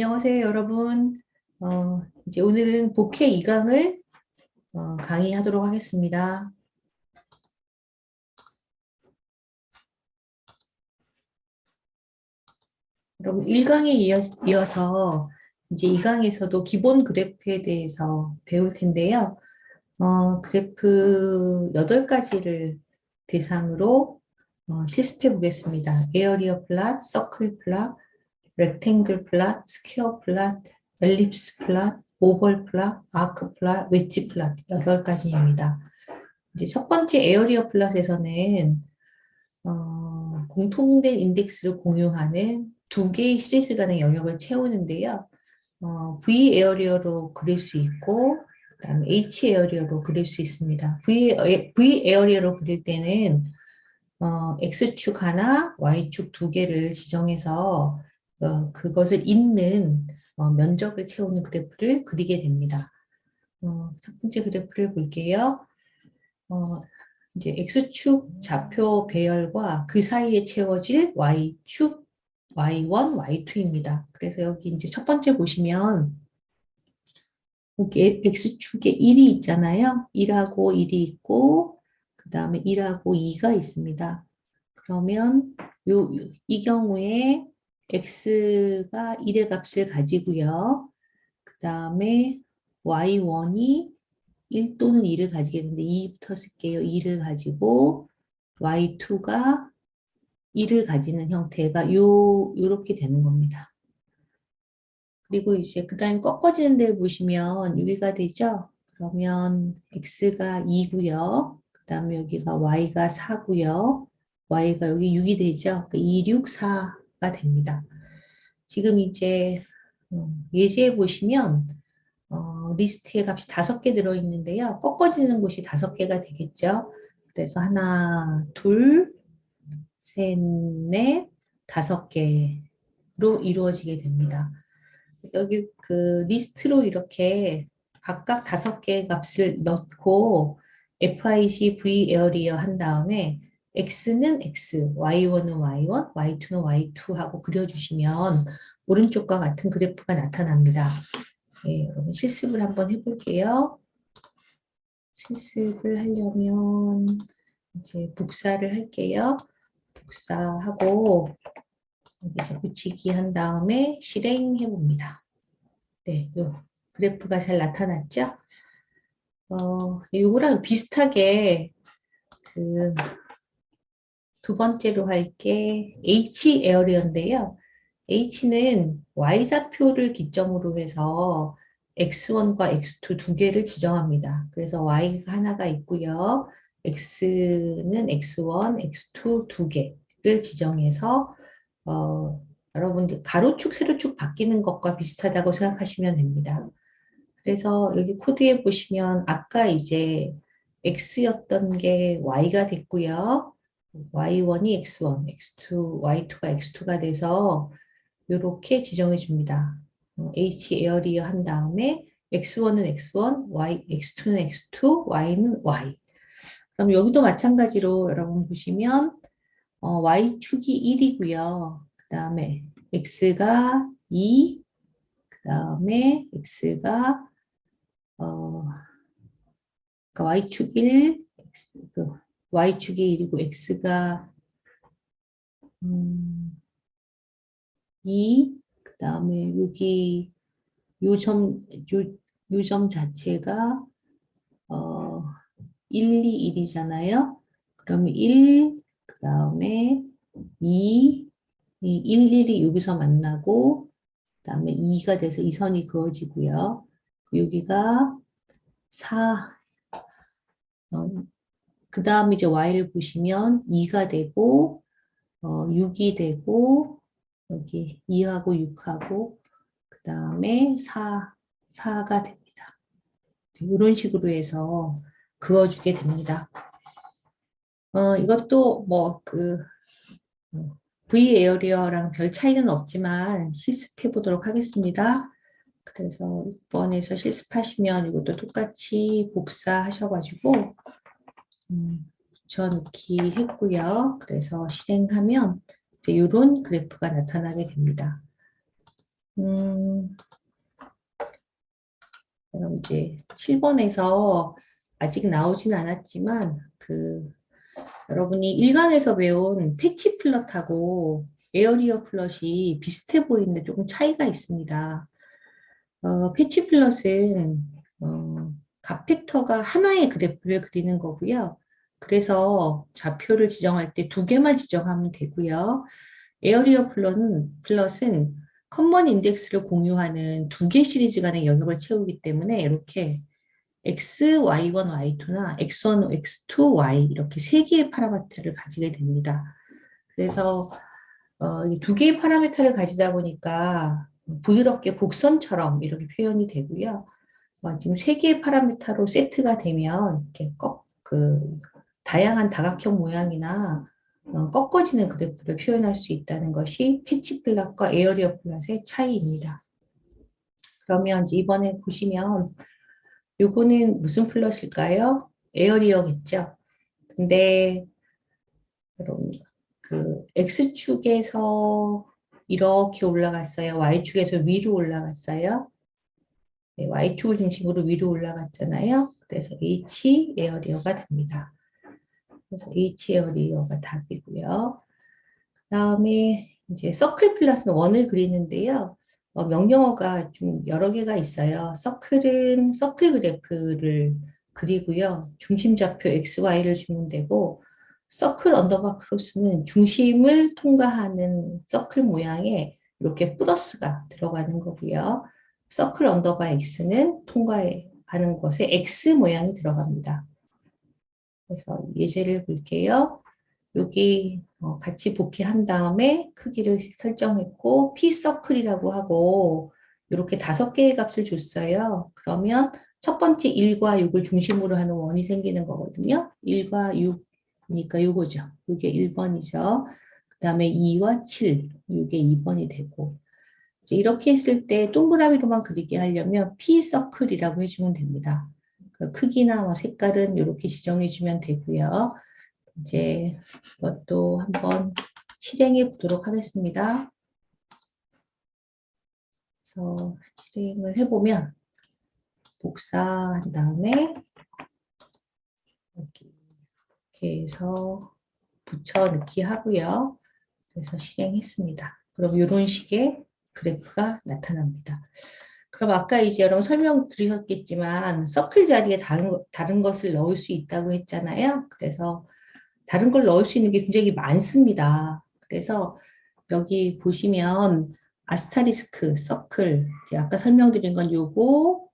안녕하세요, 여러분. 이제 오늘은 복회 2강을 강의하도록 하겠습니다. 여러분, 1강에 이어서 이제 2강에서도 기본 그래프에 대해서 배울 텐데요. 그래프 8가지를 대상으로 실습해 보겠습니다. 에어리어 플랫, 서클 플랫, 렉탱글 플랫, 스퀘어 플랫, 엘립스 플랫, 오벌 플랫, 아크 플랫, 웨지 플랫 8가지입니다. 이제 첫 번째 에어리어 플랫에서는 공통된 인덱스를 공유하는 두 개의 시리즈 간의 영역을 채우는데요. V 에어리어로 그릴 수 있고, 그다음에 H 에어리어로 그릴 수 있습니다. V 에어리어로 그릴 때는 X축 하나, Y축 두 개를 지정해서 그것을 잇는 면적을 채우는 그래프를 그리게 됩니다. 첫 번째 그래프를 볼게요. 이제 X축 좌표 배열과 그 사이에 채워질 Y축, Y1, Y2입니다. 그래서 여기 이제 첫 번째 보시면 여기 X축에 1이 있잖아요. 1하고 1이 있고 그 다음에 1하고 2가 있습니다. 그러면 이 경우에 X가 1의 값을 가지고요. 그 다음에 Y1이 1 또는 2를 가지게 되는데 2부터 쓸게요. 2를 가지고 Y2가 1을 가지는 형태가 요렇게 되는 겁니다. 그리고 이제 그 다음에 꺾어지는 데를 보시면 여기가 되죠? 그러면 X가 2고요. 그 다음에 여기가 Y가 4고요. Y가 여기 6이 되죠? 2, 6, 4가 됩니다. 지금 이제 예제에 보시면 리스트에 값이 5개 들어있는데요. 꺾어지는 곳이 5개가 되겠죠. 그래서 하나, 둘, 셋, 넷, 5개로 이루어지게 됩니다. 여기 그 리스트로 이렇게 각각 5개의 값을 넣고 FIC V 에어리어 한 다음에 X는 X, Y1은 Y1, Y2는 Y2 하고 그려주시면 오른쪽과 같은 그래프가 나타납니다. 네, 여러분 실습을 한번 해볼게요. 실습을 하려면 이제 복사를 할게요. 복사하고 이제 붙이기 한 다음에 실행해 봅니다. 네, 요 그래프가 잘 나타났죠? 요거랑 비슷하게 그 두 번째로 할 게 H 에어리어인데요. H는 Y좌표를 기점으로 해서 X1과 X2 두 개를 지정합니다. 그래서 Y가 하나가 있고요. X는 X1, X2 두 개를 지정해서 여러분들 가로축, 세로축 바뀌는 것과 비슷하다고 생각하시면 됩니다. 그래서 여기 코드에 보시면 아까 이제 X였던 게 Y가 됐고요. Y1이 X1, X2, Y2가 X2가 돼서 이렇게 지정해 줍니다. H 에어리어 한 다음에 X1은 X1, X2는 X2, Y는 Y. 그럼 여기도 마찬가지로 여러분 보시면 Y축이 1이고요. 그 다음에 X가 2, 그 다음에 X가 그러니까 Y축 1, Y축이 1이고 X가 2, 그 다음에 여기 요 점 자체가 1, 2, 1이잖아요. 그러면 1, 그 다음에 2, 1, 1이 여기서 만나고 그 다음에 2가 돼서 이 선이 그어지고요. 여기가 4, 그 다음에 이제 Y를 보시면 2가 되고 6이 되고 여기 2하고 6하고 그 다음에 4가 됩니다. 이런 식으로 해서 그어주게 됩니다. 이것도 V 에어리어랑 별 차이는 없지만 실습해 보도록 하겠습니다. 그래서 이번에서 실습하시면 이것도 똑같이 복사하셔가지고 붙여넣기 했고요. 그래서 실행하면 이제 이런 그래프가 나타나게 됩니다. 그럼 이제 7번에서 아직 나오진 않았지만 여러분이 일간에서 배운 패치 플럿하고 에어리어 플럿이 비슷해 보이는데 조금 차이가 있습니다. 패치 플럿은 값벡터가 하나의 그래프를 그리는 거고요. 그래서 좌표를 지정할 때 두 개만 지정하면 되고요. 에어리어 플럿은 커먼 인덱스를 공유하는 두 개 시리즈 간의 영역을 채우기 때문에 이렇게 X, Y1, Y2나 X1, X2, Y 이렇게 세 개의 파라미터를 가지게 됩니다. 그래서 두 개의 파라미터를 가지다 보니까 부드럽게 곡선처럼 이렇게 표현이 되고요. 지금 세 개의 파라미터로 세트가 되면 이렇게 다양한 다각형 모양이나 꺾어지는 그래프를 표현할 수 있다는 것이 패치 플롯과 에어리어 플롯의 차이입니다. 그러면 이제 이번에 보시면 요거는 무슨 플롯일까요? 에어리어겠죠. 근데 여러분 X축에서 이렇게 올라갔어요. Y축에서 위로 올라갔어요. 네, Y축을 중심으로 위로 올라갔잖아요. 그래서 H 에어리어가 됩니다. 그래서 H 에어리어가 답이고요. 그 다음에 이제 서클 플러스는 원을 그리는데요. 명령어가 좀 여러 개가 있어요. 서클은 서클 그래프를 그리고요. 중심 좌표 XY를 주면 되고, 서클 언더바 크로스는 중심을 통과하는 서클 모양에 이렇게 플러스가 들어가는 거고요. 서클 언더바 X는 통과하는 것에 X 모양이 들어갑니다. 그래서 예제를 볼게요. 여기 같이 복귀한 다음에 크기를 설정했고 P서클이라고 하고 이렇게 5개의 값을 줬어요. 그러면 첫 번째 1과 6을 중심으로 하는 원이 생기는 거거든요. 1과 6이니까 요거죠. 이게 1번이죠. 그 다음에 2와 7, 이게 2번이 되고 이제 이렇게 했을 때 동그라미로만 그리게 하려면 P서클이라고 해주면 됩니다. 그 크기나 색깔은 이렇게 지정해주면 되고요. 이제 이것도 한번 실행해 보도록 하겠습니다. 그래서 실행을 해보면 복사한 다음에 이렇게 해서 붙여넣기 하고요. 그래서 실행했습니다. 그럼 이런 식의 그래프가 나타납니다. 그럼 아까 이제 여러분 설명드리셨겠지만 서클 자리에 다른 것을 넣을 수 있다고 했잖아요. 그래서 다른 걸 넣을 수 있는 게 굉장히 많습니다. 그래서 여기 보시면 아스타리스크, 서클, 이제 아까 설명드린 건 요거,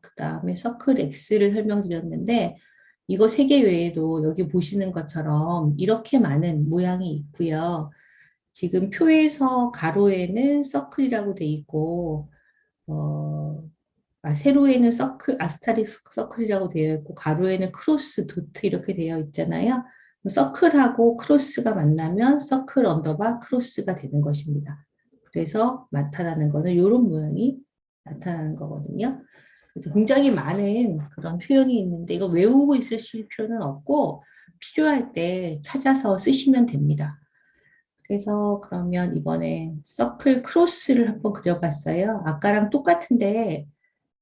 그 다음에 서클 X를 설명드렸는데 이거 세 개 외에도 여기 보시는 것처럼 이렇게 많은 모양이 있고요. 지금 표에서 가로에는 서클이라고 돼 있고 세로에는 아스타리스크 서클이라고 되어 있고 가로에는 크로스, 도트 이렇게 되어 있잖아요. 서클하고 크로스가 만나면 서클 언더바 크로스가 되는 것입니다. 그래서 나타나는 것은 이런 모양이 나타나는 거거든요. 그래서 굉장히 많은 그런 표현이 있는데 이거 외우고 있으실 필요는 없고 필요할 때 찾아서 쓰시면 됩니다. 그래서 그러면 이번에 서클 크로스를 한번 그려봤어요. 아까랑 똑같은데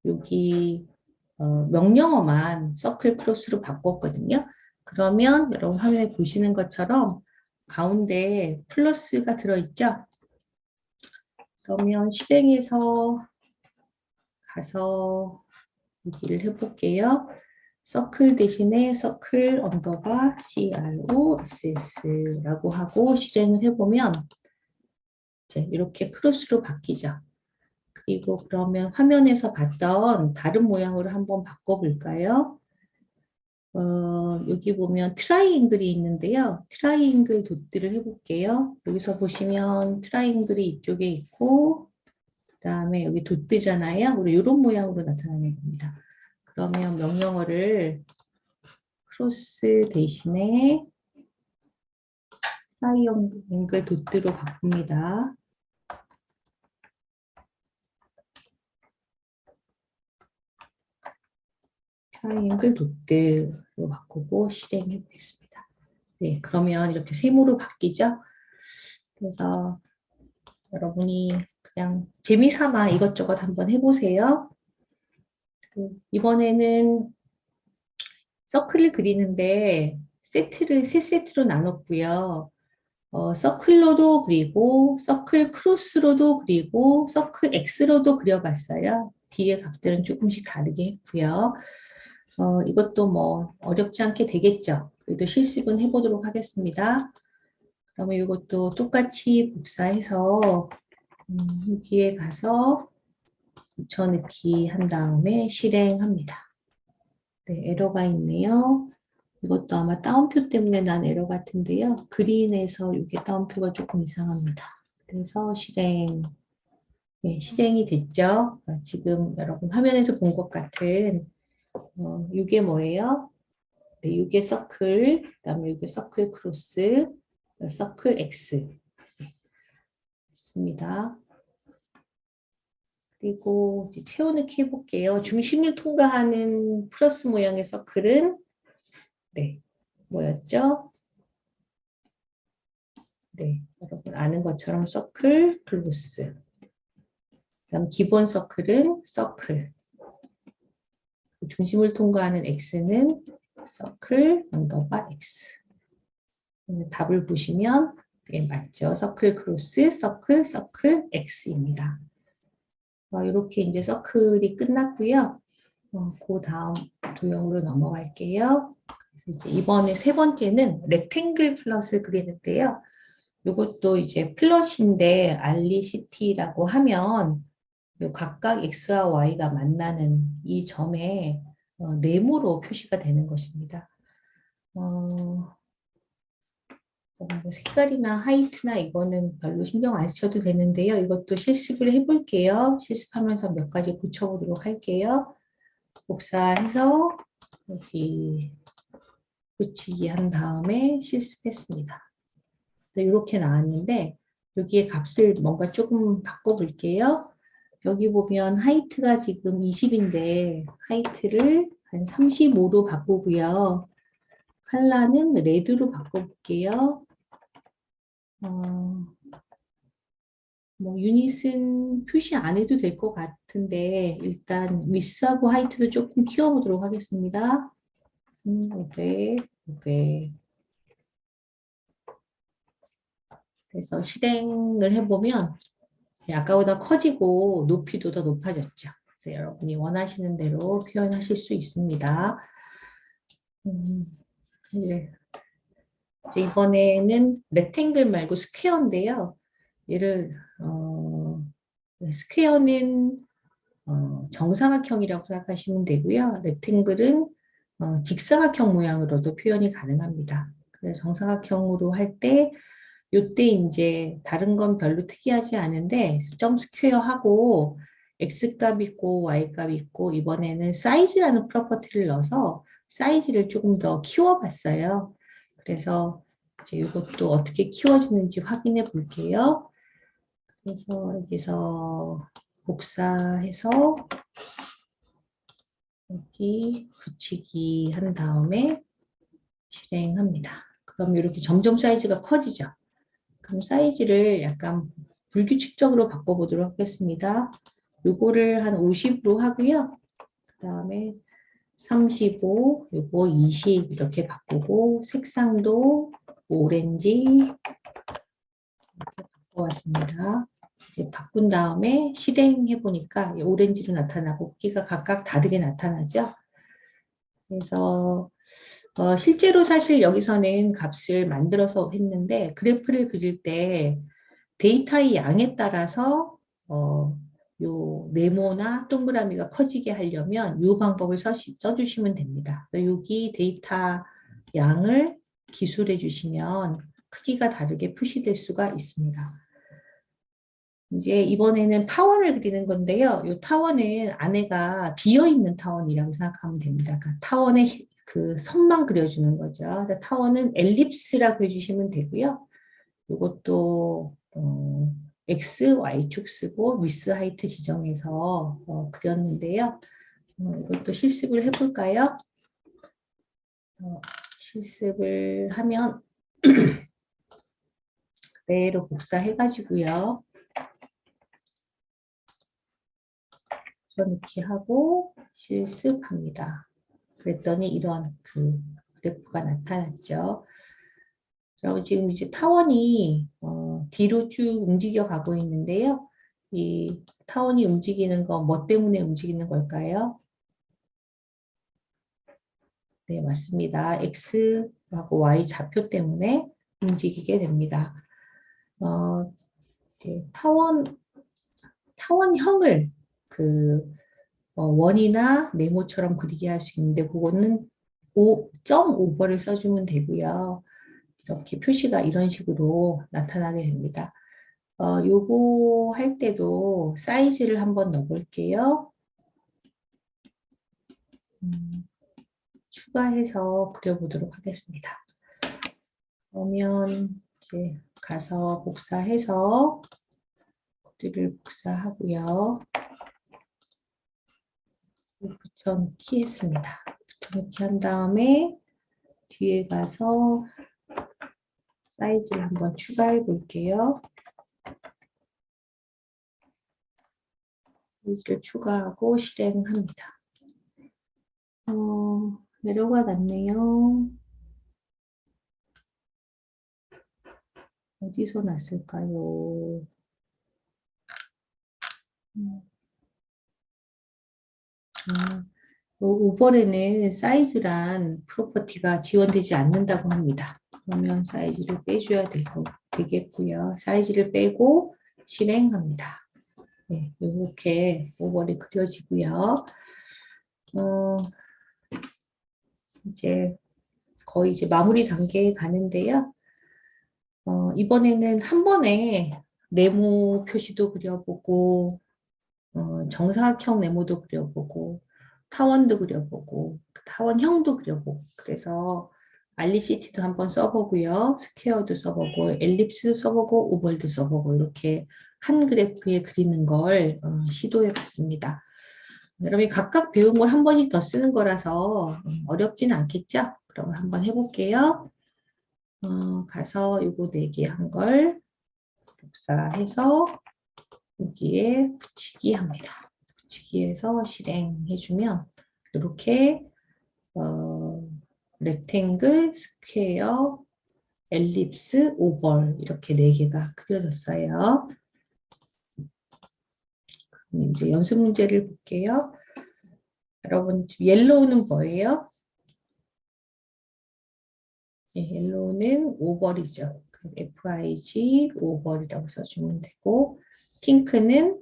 여기 명령어만 서클 크로스로 바꿨거든요. 그러면 여러분 화면에 보시는 것처럼 가운데 플러스가 들어있죠? 그러면 실행해서 가서 여기를 해볼게요. 서클 대신에 서클 언더바 CROSS라고 하고 실행을 해보면 이제 이렇게 크로스로 바뀌죠. 그리고 그러면 화면에서 봤던 다른 모양으로 한번 바꿔볼까요? 여기 보면 트라이앵글이 있는데요. 트라이앵글 도트를 해볼게요. 여기서 보시면 트라이앵글이 이쪽에 있고 그 다음에 여기 도트잖아요. 우리 이런 모양으로 나타나는 겁니다. 그러면 명령어를 크로스 대신에 트라이앵글 도트로 바꿉니다. 트라이앵글 도트로 바꾸고 실행해 보겠습니다. 네, 그러면 이렇게 세모로 바뀌죠? 그래서 여러분이 그 그냥 재미삼아 이것저것 한번 해보세요. 이번에는 서클을 그리는데 세 세트로 나눴고요. 서클로도 그리고 서클 크로스로도 그리고 서클 X로도 그려봤어요. 뒤에 값들은 조금씩 다르게 했고요. 이것도 뭐 어렵지 않게 되겠죠. 그래도 실습은 해보도록 하겠습니다. 그러면 이것도 똑같이 복사해서 여기에 가서 붙여넣기 한 다음에 실행합니다. 네, 에러가 있네요. 이것도 아마 따옴표 때문에 난 에러 같은데요. 그린에서 이게 따옴표가 조금 이상합니다. 그래서 네, 실행이 됐죠. 지금 여러분 화면에서 본 것 같은 이게 뭐예요? 네, 이게 서클, 그다음에 이게 서클 크로스, 서클 X 있습니다. 그리고 이제 채워넣기 해볼게요. 중심을 통과하는 플러스 모양의 서클은 네, 뭐였죠? 네, 여러분 아는 것처럼 서클 플러스. 그다음 기본 서클은 서클. 중심을 통과하는 x는 서클 언더바 x. 답을 보시면 예, 맞죠? 서클 크로스 서클 서클 x입니다. 이렇게 이제 서클이 끝났고요. 그 다음 도형으로 넘어갈게요. 이제 이번에 세 번째는 렉탱글 플롯을 그리는데요. 이것도 이제 플롯인데 알리시티라고 하면 각각 x와 y가 만나는 이 점에 네모로 표시가 되는 것입니다. 뭐 색깔이나 하이트나 이거는 별로 신경 안 쓰셔도 되는데요. 이것도 실습을 해볼게요. 실습하면서 몇 가지 고쳐보도록 할게요. 복사해서 여기 붙이기 한 다음에 실습했습니다. 이렇게 나왔는데 여기에 값을 뭔가 조금 바꿔볼게요. 여기 보면 하이트가 지금 20인데 하이트를 한 35로 바꾸고요. 컬러는 레드로 바꿔볼게요. 뭐 유닛은 표시 안 해도 될 것 같은데 일단 윗하고 하이트도 조금 키워보도록 하겠습니다. 500, 500. 그래서 실행을 해보면 아까보다 커지고 높이도 더 높아졌죠. 그래서 여러분이 원하시는 대로 표현하실 수 있습니다. 네. 이제 이번에는 렉탱글 말고 스퀘어인데요. 얘를 스퀘어는 정사각형이라고 생각하시면 되고요. 렉탱글은 직사각형 모양으로도 표현이 가능합니다. 그래서 정사각형으로 할 때 요때 이제 다른 건 별로 특이하지 않은데 점 스퀘어 하고 x값 있고 y값 있고 이번에는 사이즈라는 프로퍼티를 넣어서 사이즈를 조금 더 키워봤어요. 그래서 이제 이것도 어떻게 키워지는지 확인해 볼게요. 그래서 여기서 복사해서 여기 붙이기 한 다음에 실행합니다. 그럼 이렇게 점점 사이즈가 커지죠. 그럼 사이즈를 약간 불규칙적으로 바꿔보도록 하겠습니다. 요거를 한 50으로 하고요. 그 다음에 35, 요거 20 이렇게 바꾸고 색상도 오렌지 이렇게 바꿔왔습니다. 이제 바꾼 다음에 실행해 보니까 오렌지로 나타나고 크기가 각각 다르게 나타나죠. 그래서 실제로 사실 여기서는 값을 만들어서 했는데 그래프를 그릴 때 데이터의 양에 따라서 요 네모나 동그라미가 커지게 하려면 이 방법을 써주시면 됩니다. 여기 데이터 양을 기술해 주시면 크기가 다르게 표시될 수가 있습니다. 이제 이번에는 타원을 그리는 건데요. 이 타원은 안에가 비어있는 타원이라고 생각하면 됩니다. 그러니까 타원의 그 선만 그려주는 거죠. 타원은 엘립스라고 해주시면 되고요. 이것도 X, Y축 쓰고 위스 하이트 지정해서 그렸는데요. 이것도 실습을 해볼까요? 실습을 하면 그대로 복사해가지고요. 붙여넣기 하고 실습합니다. 그랬더니 이런 그 그래프가 나타났죠. 그럼 지금 이제 타원이 뒤로 쭉 움직여 가고 있는데요. 이 타원이 움직이는 거 뭐 때문에 움직이는 걸까요? 네, 맞습니다. X하고 Y 좌표 때문에 움직이게 됩니다. 이제 타원형을 그 원이나 네모처럼 그리게 할 수 있는데 그거는 5.5번을 써주면 되고요. 이렇게 표시가 이런 식으로 나타나게 됩니다. 요거 할 때도 사이즈를 한번 넣어볼게요. 추가해서 그려보도록 하겠습니다. 그러면 이제 가서 복사해서 코드를 복사하고요. 붙여넣기 했습니다. 붙여넣기 한 다음에 뒤에 가서 사이즈를 한번 추가해 볼게요. 사이즈를 추가하고 실행합니다. 내려가 났네요. 어디서 났을까요? 5번에는 사이즈란 프로퍼티가 지원되지 않는다고 합니다. 그러면 사이즈를 빼줘야 되겠고요. 사이즈를 빼고 실행합니다. 네, 이렇게 5번이 그려지고요. 이제 거의 이제 마무리 단계에 가는데요. 이번에는 한 번에 네모 표시도 그려보고, 정사각형 네모도 그려보고, 타원도 그려보고, 타원형도 그려보고, 그래서 알리시티도 한번 써보고요. 스퀘어도 써보고, 엘립스도 써보고, 오벌도 써보고, 이렇게 한 그래프에 그리는 걸 시도해 봤습니다. 여러분이 각각 배운 걸 한 번씩 더 쓰는 거라서 어렵지는 않겠죠? 그럼 한번 해볼게요. 가서 요거 4개 한 걸 복사해서 여기에 붙이기 합니다. 붙이기 해서 실행해주면 이렇게 렉탱글, 스퀘어, 엘립스, 오벌 이렇게 4개가 그려졌어요. 그럼 이제 연습 문제를 볼게요. 여러분 지금 옐로우는 뭐예요? 예, 옐로우는 오벌이죠. FIG 오벌이라고 써주면 되고 핑크는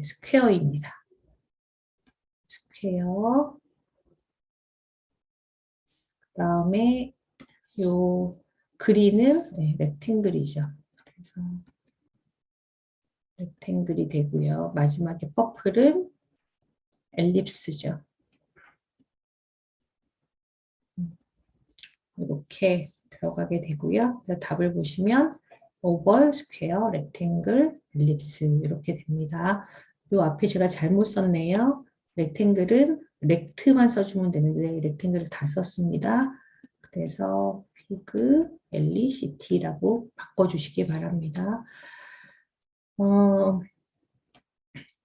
스퀘어입니다. 스퀘어 그 다음에 요 그린은 렉탱글이죠. 그래서 렉탱글이 되고요. 마지막에 퍼플은 엘립스죠. 이렇게 들어가게 되고요. 답을 보시면 오벌, 스퀘어, 렉탱글, 엘립스 이렇게 됩니다. 요 앞에 제가 잘못 썼네요. 렉탱글은 렉트만 써주면 되는데 렉탱글을 다 썼습니다. 그래서 피그, 엘리시티라고 바꿔주시기 바랍니다.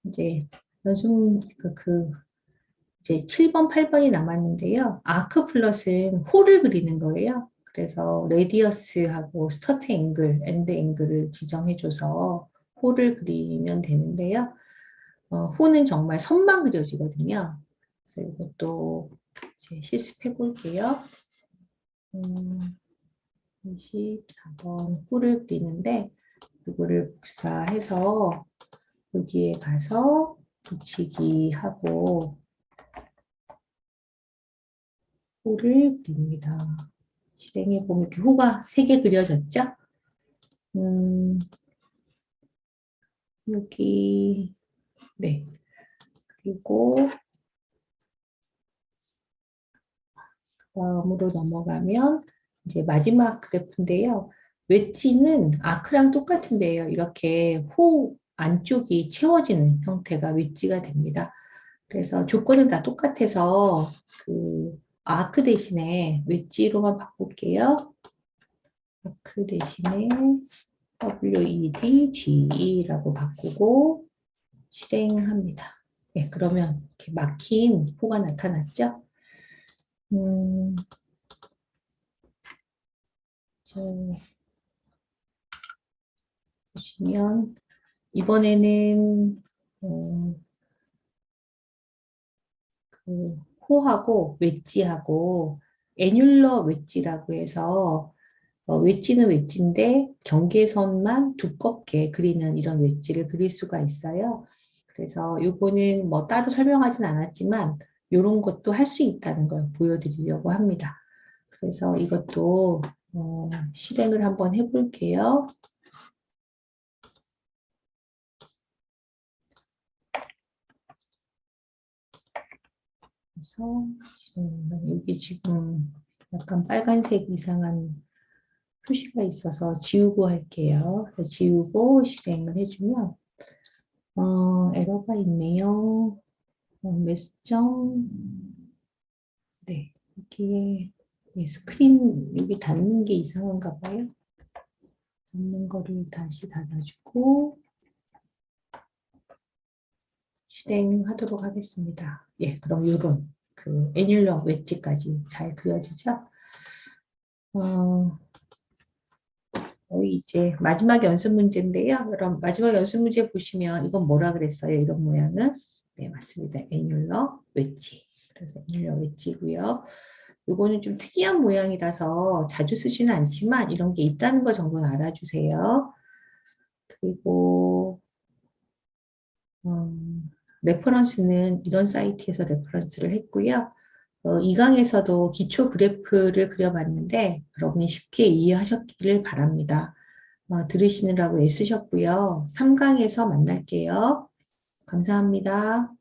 이제 연습 이제 7번, 8번이 남았는데요. 아크 플롯은 홀을 그리는 거예요. 그래서 레디어스하고 스타트 앵글, 엔드 앵글을 지정해줘서 홀을 그리면 되는데요. 홀은 정말 선만 그려지거든요. 그래서 이것도 이제 실습해 볼게요. 24번 홀을 그리는데 이거를 복사해서 여기에 가서 붙이기 하고 호를 그립니다. 실행해 보면 이렇게 호가 3개 그려졌죠? 여기 네. 그리고 다음으로 넘어가면 이제 마지막 그래프인데요. 웨지는 아크랑 똑같은데요. 이렇게 호 안쪽이 채워지는 형태가 웨지가 됩니다. 그래서 조건은 다 똑같아서 그 아크 대신에 웨지로만 바꿀게요. 아크 대신에 WEDGE라고 바꾸고 실행합니다. 네, 그러면 이렇게 막힌 호가 나타났죠? 음, 저 보시면 이번에는 그 호하고 웨지하고 애뉴러 웨지라고 해서 웨지는 웨지인데 경계선만 두껍게 그리는 이런 웨지를 그릴 수가 있어요. 그래서 요거는 뭐 따로 설명하진 않았지만 요런 것도 할 수 있다는 걸 보여드리려고 합니다. 그래서 이것도 실행을 한번 해볼게요. 그래서 여기 지금 약간 빨간색 이상한 표시가 있어서 지우고 할게요. 그래서 지우고 실행을 해주면 에러가 있네요. 몇 점? 네, 여기에 스크린 여기 닫는 게 이상한가 봐요. 닫는 거를 다시 닫아주고 실행하도록 하겠습니다. 예, 그럼 요런 그 애니얼러 웨지까지 잘 그려지죠? 어, 거의 이제 마지막 연습 문제인데요. 그럼 마지막 연습 문제 보시면 이건 뭐라 그랬어요? 이런 모양은? 네, 맞습니다. 애니얼러 웨지. 그래서 애니얼러 웨지고요. 요거는 좀 특이한 모양이라서 자주 쓰지는 않지만 이런 게 있다는 거 정도는 알아주세요. 그리고 레퍼런스는 이런 사이트에서 레퍼런스를 했고요. 이 강에서도 기초 그래프를 그려봤는데 여러분이 쉽게 이해하셨기를 바랍니다. 들으시느라고 애쓰셨고요. 3강에서 만날게요. 감사합니다.